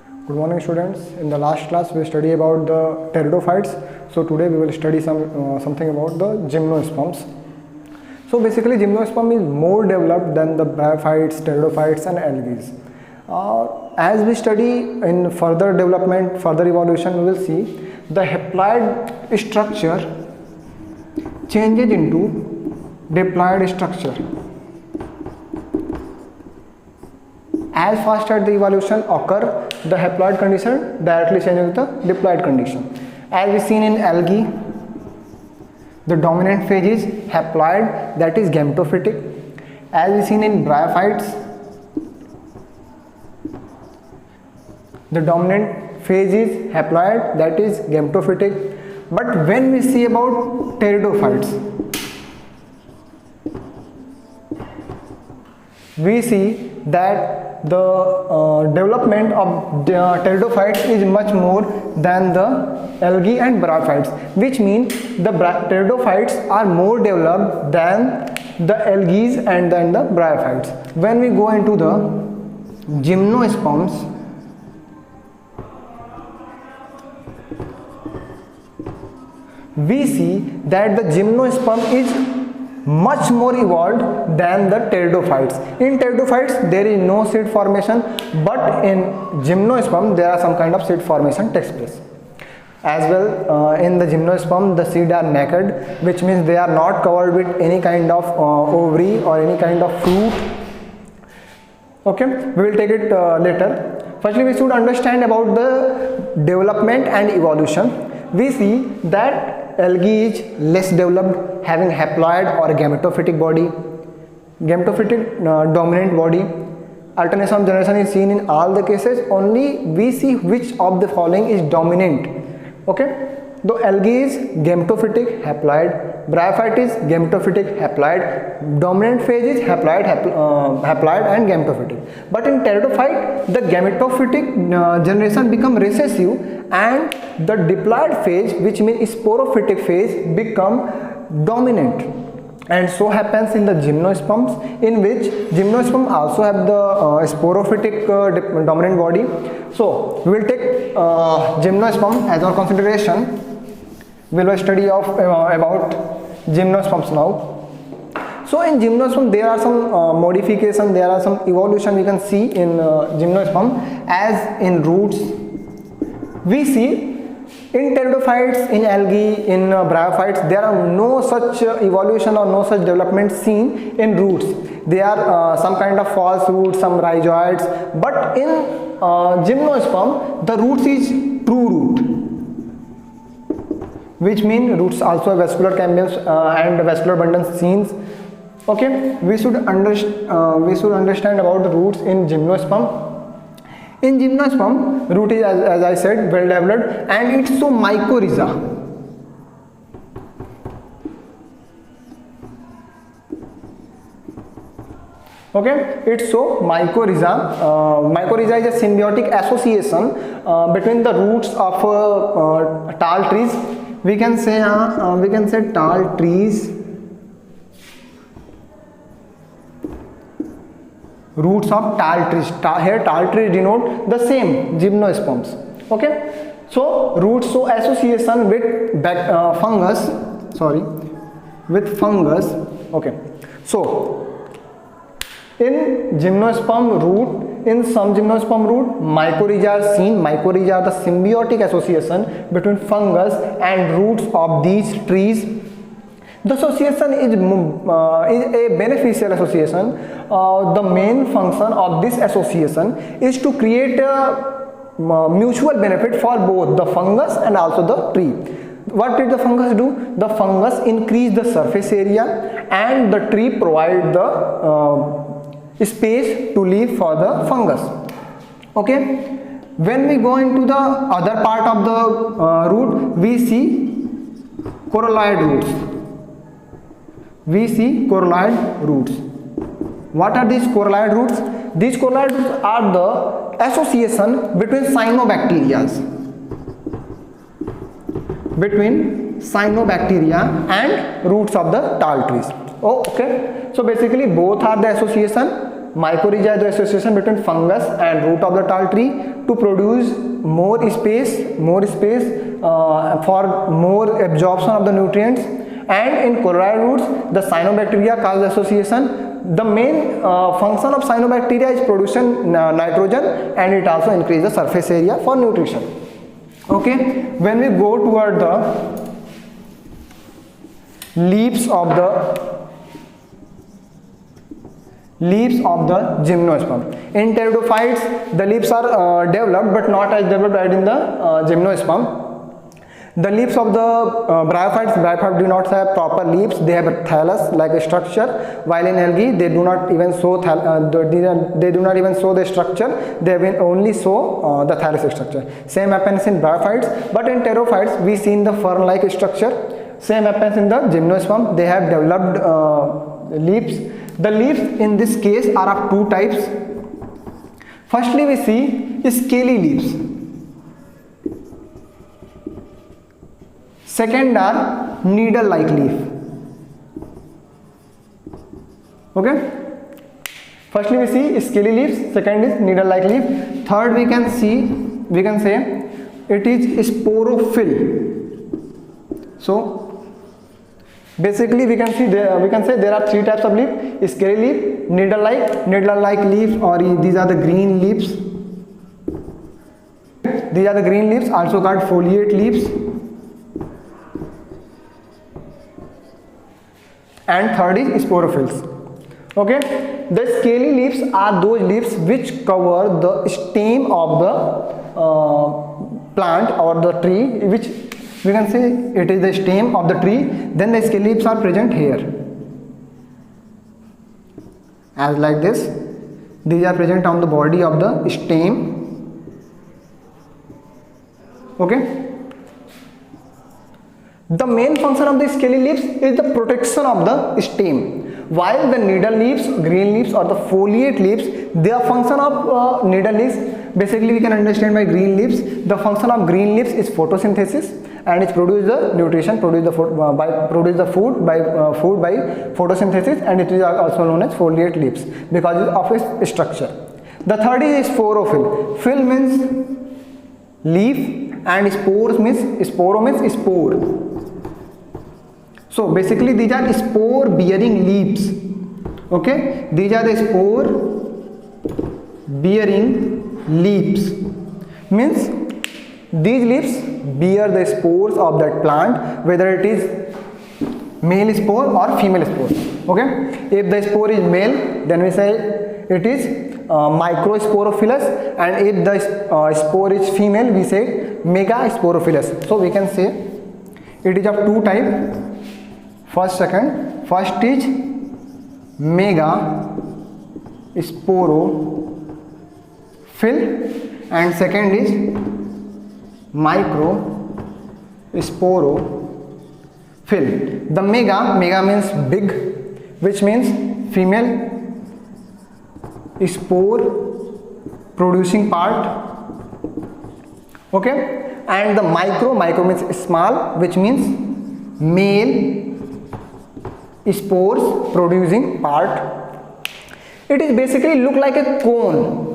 Good morning, students. In the last class, we studied about the pteridophytes. So today we will study something about the gymnosperms. So basically, gymnosperm is more developed than the bryophytes, pteridophytes, and algae. As we study in further development, further evolution, we will see the haploid structure changes into diploid structure. As fast as the evolution occur, the haploid condition directly changes to the diploid condition. As we seen in algae, the dominant phase is haploid, that is gametophytic. As we seen in bryophytes, the dominant phase is haploid, that is gametophytic. But when we see about pteridophytes, we see that the development of the pteridophytes is much more than the algae and bryophytes, which means the pteridophytes are more developed than the algae and then the bryophytes. When we go into the gymnosperms, we see that the gymnosperm is much more evolved than the pteridophytes. In pteridophytes there is no seed formation, but in gymnosperm there are some kind of seed formation takes place. As well, in the gymnosperm the seed are naked, which means they are not covered with any kind of ovary or any kind of fruit. Okay, we will take it later. Firstly, we should understand about the development and evolution. We see that algae is less developed, having haploid or gametophytic body, gametophytic dominant body. Alternation of generation is seen in all the cases. Only we see which of the following is dominant. Okay, though algae is gametophytic haploid, bryophyte is gametophytic haploid, dominant phase is haploid and gametophytic. But in pteridophyte, the gametophytic generation become recessive and the diploid phase, which means sporophytic phase, become dominant. And so happens in the gymnosperms, in which gymnosperm also have the sporophytic dominant body. So we will take gymnosperm as our consideration. We will study of about gymnosperms now. So in gymnosperm there are some modification, there are some evolution we can see in gymnosperm. As in roots, we see in pteridophytes, in algae, in bryophytes, there are no such evolution or no such development seen in roots. They are some kind of false roots, some rhizoids. But in gymnosperm, the roots is true root, which means roots also have vascular cambiums and vascular abundance seen. Okay, we should understand about the roots in gymnosperm. In gymnosperm, root is as I said well developed and it's so mycorrhiza. Okay, it's so mycorrhiza. Mycorrhiza is a symbiotic association between the roots of tall trees. We can say tall trees. Roots of tall trees. Here tall trees denote the same gymnosperms. Okay, so roots so association with fungus. With fungus. Okay, so in gymnosperm root, in some gymnosperm root, mycorrhiza are seen. Mycorrhiza are the symbiotic association between fungus and roots of these trees. The association is a beneficial association. The main function of this association is to create a mutual benefit for both the fungus and also the tree. What did the fungus do? The fungus increase the surface area and the tree provide the space to live for the fungus. Okay. When we go into the other part of the root, we see coralloid roots. We see coralloid roots. What are these coralloid roots? These coralloid roots are the association between cyanobacteria. And roots of the tall trees. Oh, okay. So basically both are the association Mycorrhiza is the association between fungus and root of the tall tree to produce more space for more absorption of the nutrients. And in chloride roots, the cyanobacteria cause the association. The main function of cyanobacteria is producing nitrogen, and it also increases the surface area for nutrition. Okay, when we go toward the leaves of the gymnosperm. In pteridophytes, the leaves are developed but not as developed in the gymnosperm. The leaves of the bryophytes do not have proper leaves. They have a thallus-like structure, while in algae they do not even show the structure. They will only show the thallus structure. Same happens in bryophytes, but in pteridophytes we see in the fern-like structure. Same happens in the gymnosperm. They have developed leaves. The leaves in this case are of two types. Firstly, we see scaly leaves. Second are needle-like leaf. Okay. Firstly, we see scaly leaves. Second is needle-like leaf. Third, we can say it is sporophyll. So basically, we can say there are three types of leaf: scaly leaf, needle-like leaves, or these are the green leaves. These are the green leaves, also called foliate leaves. And third is sporophylls. Okay, the scaly leaves are those leaves which cover the stem of the plant or the tree, which we can say it is the stem of the tree. Then the scaly leaves are present here, as like this. These are present on the body of the stem. Okay. The main function of the scaly leaves is the protection of the stem, while the needle leaves, green leaves, or the foliate leaves, their function of needle leaves, basically we can understand by green leaves. The function of green leaves is photosynthesis, and it produces the nutrition, produce the food by photosynthesis, and it is also known as foliate leaves because of its structure. The third is sporophyll. Phyll means leaf, and sporo means spore. So basically these are spore bearing leaves. Okay, these are the spore bearing leaves, means these leaves bear the spores of that plant, whether it is male spore or female spore. Okay, if the spore is male, then we say it is microsporophilous, and if the spore is female, we say megasporophilous. So we can say it is of two types. First is mega sporophyll, and second is micro sporophyll. The mega means big, which means female spore producing part. Okay, and the micro means small, which means male spores producing part. It is basically look like a cone.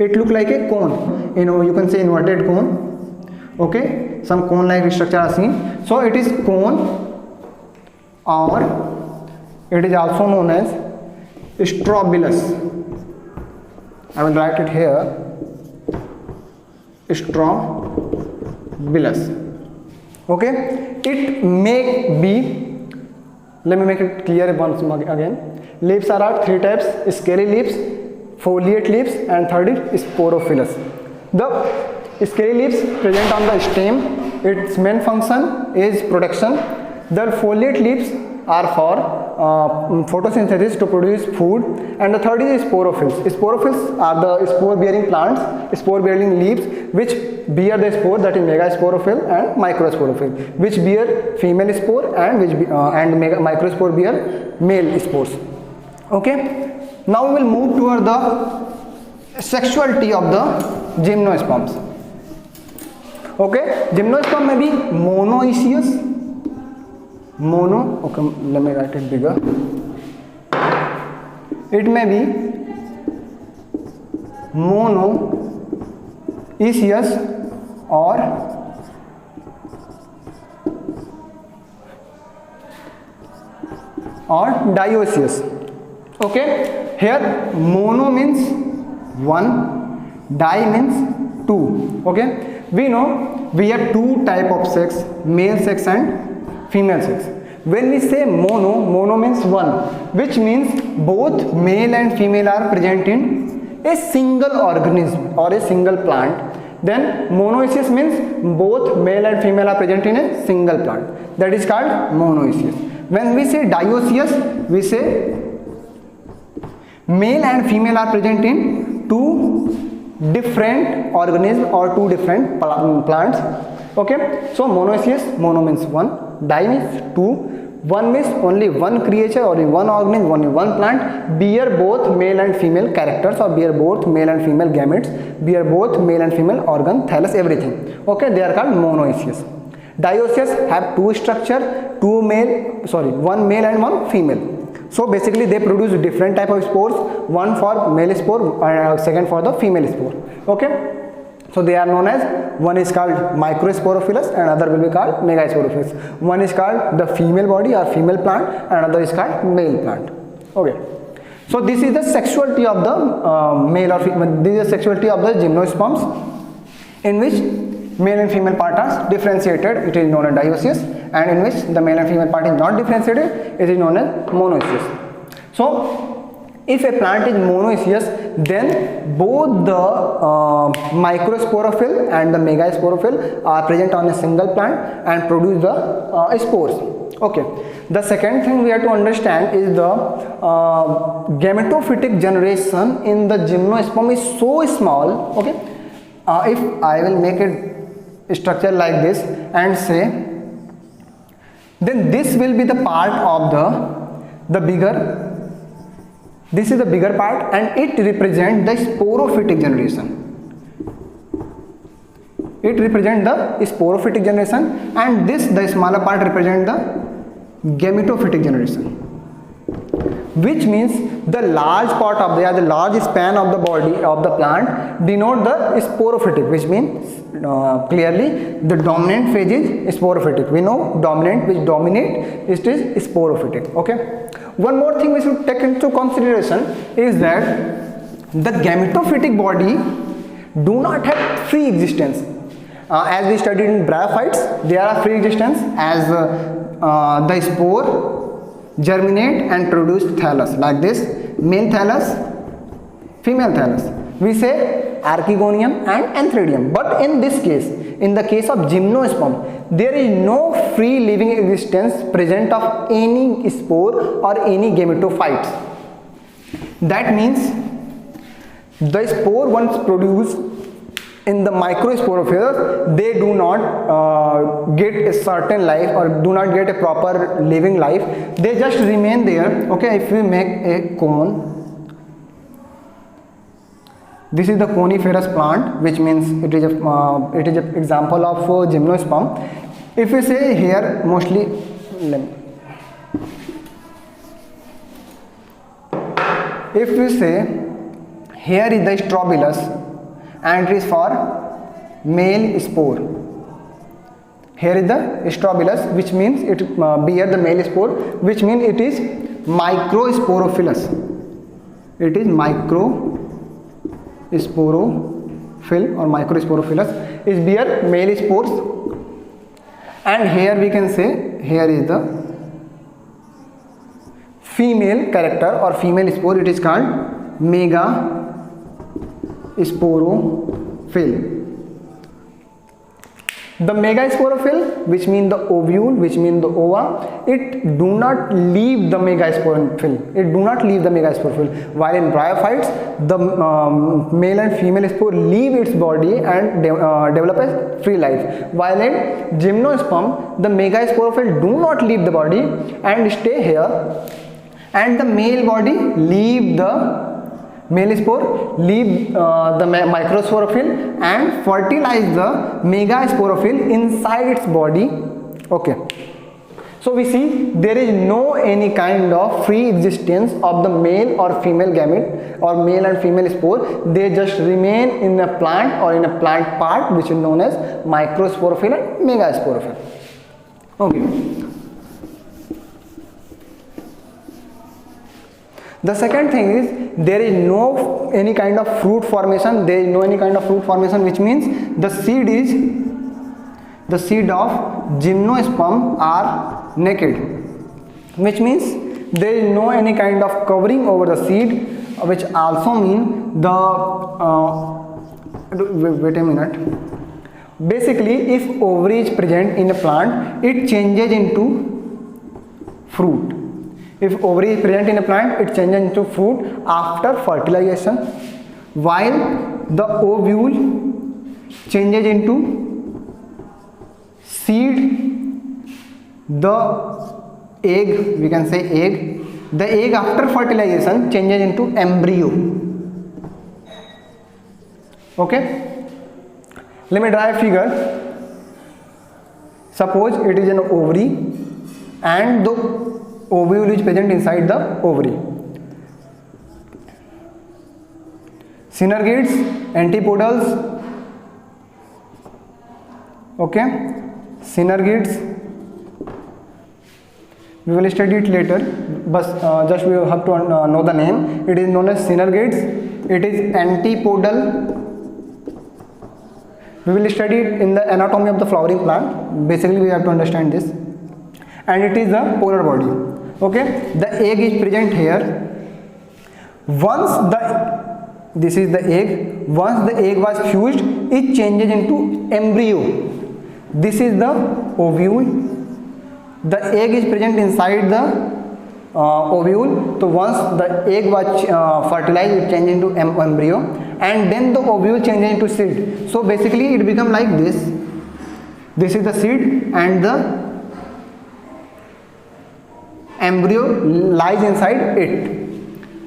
It look like a cone. You can say inverted cone. Okay, some cone like structure are seen. So it is cone, or it is also known as strobilus. I will write it here. Strobilus. Okay, it may be. Let me make it clear once again. Leaves are of three types: scaly leaves, foliate leaves, and third is sporophylous. The scaly leaves present on the stem. Its main function is protection. The foliate leaves are for photosynthesis to produce food, and the third is sporophylls. Sporophylls are the spore-bearing plants, spore-bearing leaves, which bear the spore, that is megasporophyle and microsporophyle, which bear female spore, and microspore bear male spores. Okay. Now we will move toward the sexuality of the gymnosperms. Okay, gymnosperm may be monoecious. Okay, let me write it bigger. It may be monoecious or dioecious. Okay, here mono means one, di means two. Okay, we know we have two type of sex, male sex and female sex. When we say mono means one, which means both male and female are present in a single organism or a single plant. Then monoecious means both male and female are present in a single plant. That is called monoecious. When we say dioecious, we say male and female are present in two different organisms or two different plants. Okay, so monoecious, mono means one, di means two, one means only one creature or in one organism, only one plant, bear both male and female characters or bear both male and female gametes, bear both male and female organ, thallus, everything. Okay, they are called monoecious. Dioecious have two structure, one male and one female. So basically they produce different type of spores, one for male spore and second for the female spore. Okay, so they are known as, one is called microsporophilus and other will be called megasporophilus. One is called the female body or female plant and another is called male plant. Okay, so this is the sexuality of the male or female. This is the sexuality of the gymnosperms, in which male and female part are differentiated, it is known as dioecious, and in which the male and female part is not differentiated, it is known as monoecious. So if a plant is monoecious, then both the microsporophyll and the megasporophyll are present on a single plant and produce the spores. Okay, the second thing we have to understand is the gametophytic generation in the gymnosperm is so small. Okay, if I will make it structure like this and say, then this will be the part of the bigger, this is the bigger part and it represents the sporophytic generation. It represents the sporophytic generation and this, the smaller part, represents the gametophytic generation, which means the large part of the large span of the body of the plant denote the sporophytic, which means clearly the dominant phase is sporophytic. We know dominant, which dominate, it is sporophytic. Okay, one more thing we should take into consideration is that the gametophytic body do not have free existence. As we studied in bryophytes, there are free existence as the spore germinate and produce thallus like this, male thallus, female thallus. We say archegonium and antheridium. But in this case, in the case of gymnosperm, there is no free living existence present of any spore or any gametophytes. That means the spore once produced in the microsporophytes, they do not get a certain life or do not get a proper living life. They just remain there. Okay, if we make a cone, this is the coniferous plant, which means it is an example of gymnosperm. If we say here, mostly, if we say here is the strobilus and it is for male spore. Here is the strobilus, which means it bear the male spore, which means it is microsporophilus. It is microsporophyll or microsporophilus, is bear male spores. And here we can say here is the female character or female spore, it is called megasporophyle. The megasporophyle, which means the ovule, which means the ova, it do not leave the megasporophyle. It do not leave the megasporophyle. While in bryophytes, the male and female spore leave its body and develop a free life. While in gymnosperm, the megasporophyle do not leave the body and stay here, and the male body leave the male spore, leave the microsporophyll and fertilize the megasporophyll inside its body. Okay, So we see there is no any kind of free existence of the male or female gamete or male and female spore. They just remain in a plant or in a plant part, which is known as microsporophyll and megasporophyll. Okay. The second thing is there is no any kind of fruit formation. There is no any kind of fruit formation, which means the seed of gymnosperm are naked, which means there is no any kind of covering over the seed, which also mean the wait a minute. Basically, if ovary is present in a plant, it changes into fruit. If ovary is present in a plant, it changes into fruit after fertilization, while the ovule changes into seed, the egg, we can say egg, the egg after fertilization changes into embryo. Okay, let me draw a figure. Suppose it is an ovary and the ovule is present inside the ovary. Synergids, antipodals, okay, synergids, we will study it later, but just we have to know the name. It is known as synergids, it is antipodal. We will study it in the anatomy of the flowering plant. Basically we have to understand this. And it is the polar body. Okay, the egg is present here. Once this is the egg, once the egg was fused, it changes into embryo. This is the ovule. The egg is present inside the ovule. So once the egg was fertilized, it changes into embryo, and then the ovule changes into seed. So basically it becomes like this. This is the seed and the embryo lies inside it,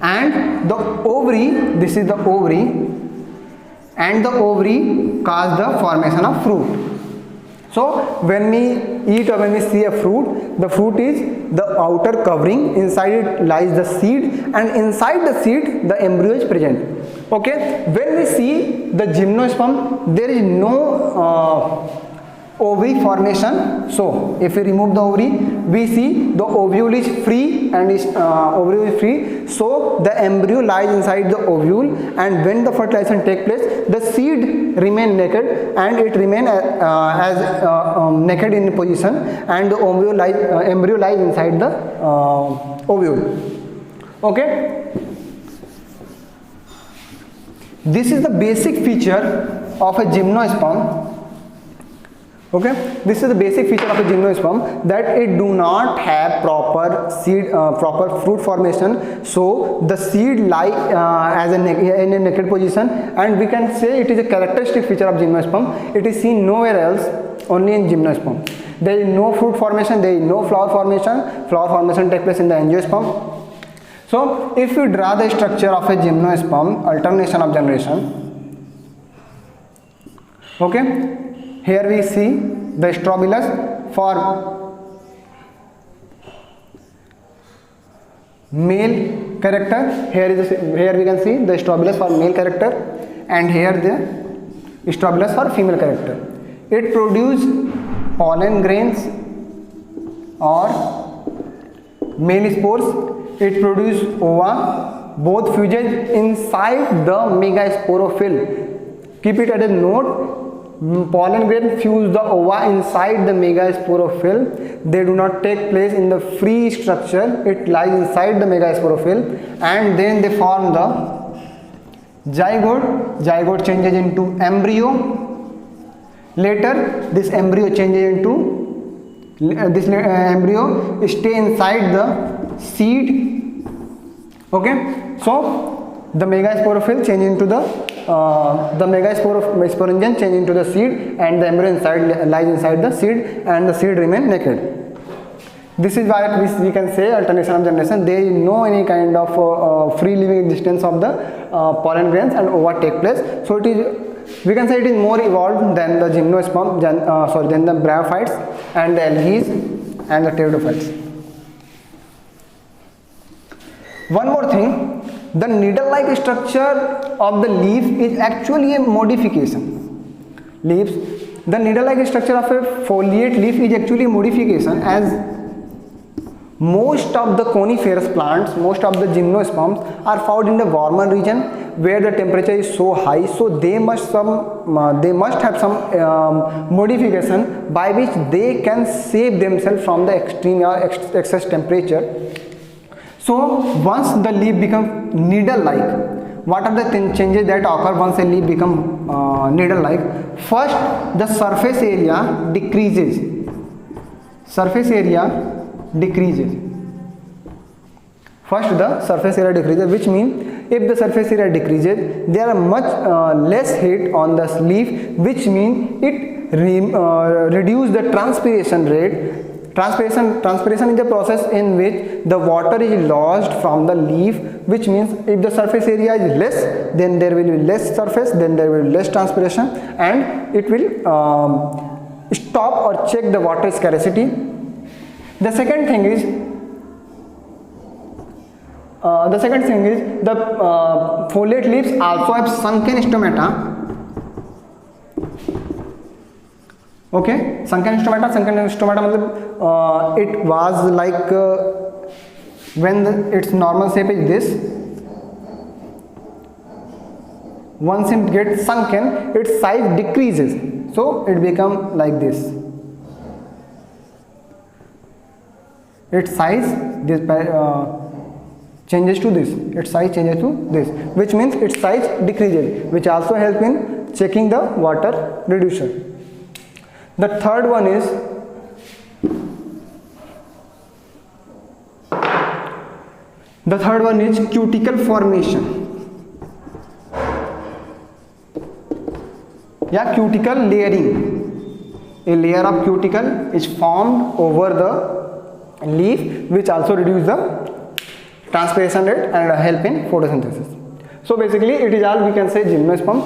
and the ovary, this is the ovary, and the ovary cause the formation of fruit. So when we eat or when we see a fruit, the fruit is the outer covering, inside it lies the seed, and inside the seed the embryo is present. Okay, when we see the gymnosperm, there is no ovary formation. So if we remove the ovary, we see the ovule is free, and ovule is free, so the embryo lies inside the ovule, and when the fertilization takes place, the seed remain naked, and it remain as naked in position, and the embryo lies inside the ovule. Okay, this is the basic feature of a gymnosperm. Okay, this is the basic feature of a gymnosperm, that it do not have proper fruit formation. So the seed lie as in a naked position, and we can say it is a characteristic feature of gymnosperm. It is seen nowhere else, only in gymnosperm. There is no fruit formation, there is no flower formation. Flower formation takes place in the angiosperm. So if you draw the structure of a gymnosperm, alternation of generation, okay, here we see the strobilus for male character. Here we can see the strobilus for male character, and here the strobilus for female character. It produces pollen grains or male spores. It produces ova, both fuses inside the megasporophyll. Keep it at a note. Pollen grain fuse the ova inside the megasporophyll. They do not take place in the free structure. It lies inside the megasporophyll, and then they form the zygote. Zygote changes into embryo. Later this embryo changes into embryo stay inside the seed. Okay, so the megasporophyll change into the megasporangium change into the seed, and the embryo lies inside the seed, and the seed remain naked. This is why we can say alternation of generation. There is no any kind of free living existence of the pollen grains and ova take place. So it is, we can say it is more evolved than the gymnosperm, than the bryophytes and the algae. and the pteridophytes. One more thing, the needle-like structure of the leaf is actually a modification. The needle-like structure of a foliate leaf is actually a modification, as most of the coniferous plants, most of the gymnosperms are found in the warmer region where the temperature is so high, so they must have some modification by which they can save themselves from the extreme or excess temperature. So once the leaf becomes needle-like, what are the changes that occur once a leaf becomes needle-like? First, the surface area decreases. First, the surface area decreases, which means if the surface area decreases, there are much less heat on the leaf, which means it reduces the transpiration rate. Transpiration is the process in which the water is lost from the leaf, which means if the surface area is less, then there will be less surface, then there will be less transpiration, and it will stop or check the water scarcity. The second thing is the foliate leaves also have sunken stomata. Okay, sunken stomata मतलब it was like when its normal shape is this. Once it gets sunken, its size decreases, so it becomes like this. Its size changes to this. Which means its size decreases, which also helps in checking the water reduction. The third one is cuticle formation. Cuticle layering. A layer of cuticle is formed over the leaf, which also reduces the transpiration rate and help in photosynthesis. So basically it is all we can say gymnosperm.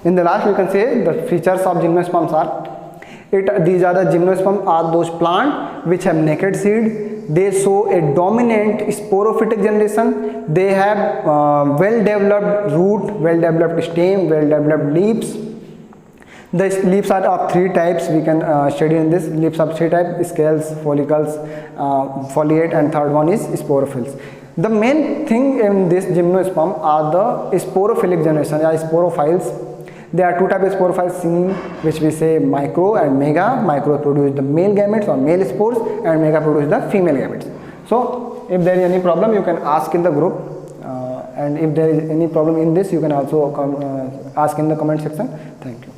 In the last we can say the features of gymnosperms are these are the gymnosperms are those plants which have naked seed. They show a dominant sporophytic generation. They have well developed root, well developed stem, well developed leaves. The leaves are of three types. We can study in this. Leaves of three types: scales, follicles, foliate, and third one is sporophylls. The main thing in this gymnosperm are the sporophyllic generation, or sporophylls. There are two types of sporophylls seen, which we say micro and mega. Micro produce the male gametes or male spores, and mega produce the female gametes. So if there is any problem, you can ask in the group, and if there is any problem in this, you can also ask in the comment section. Thank you.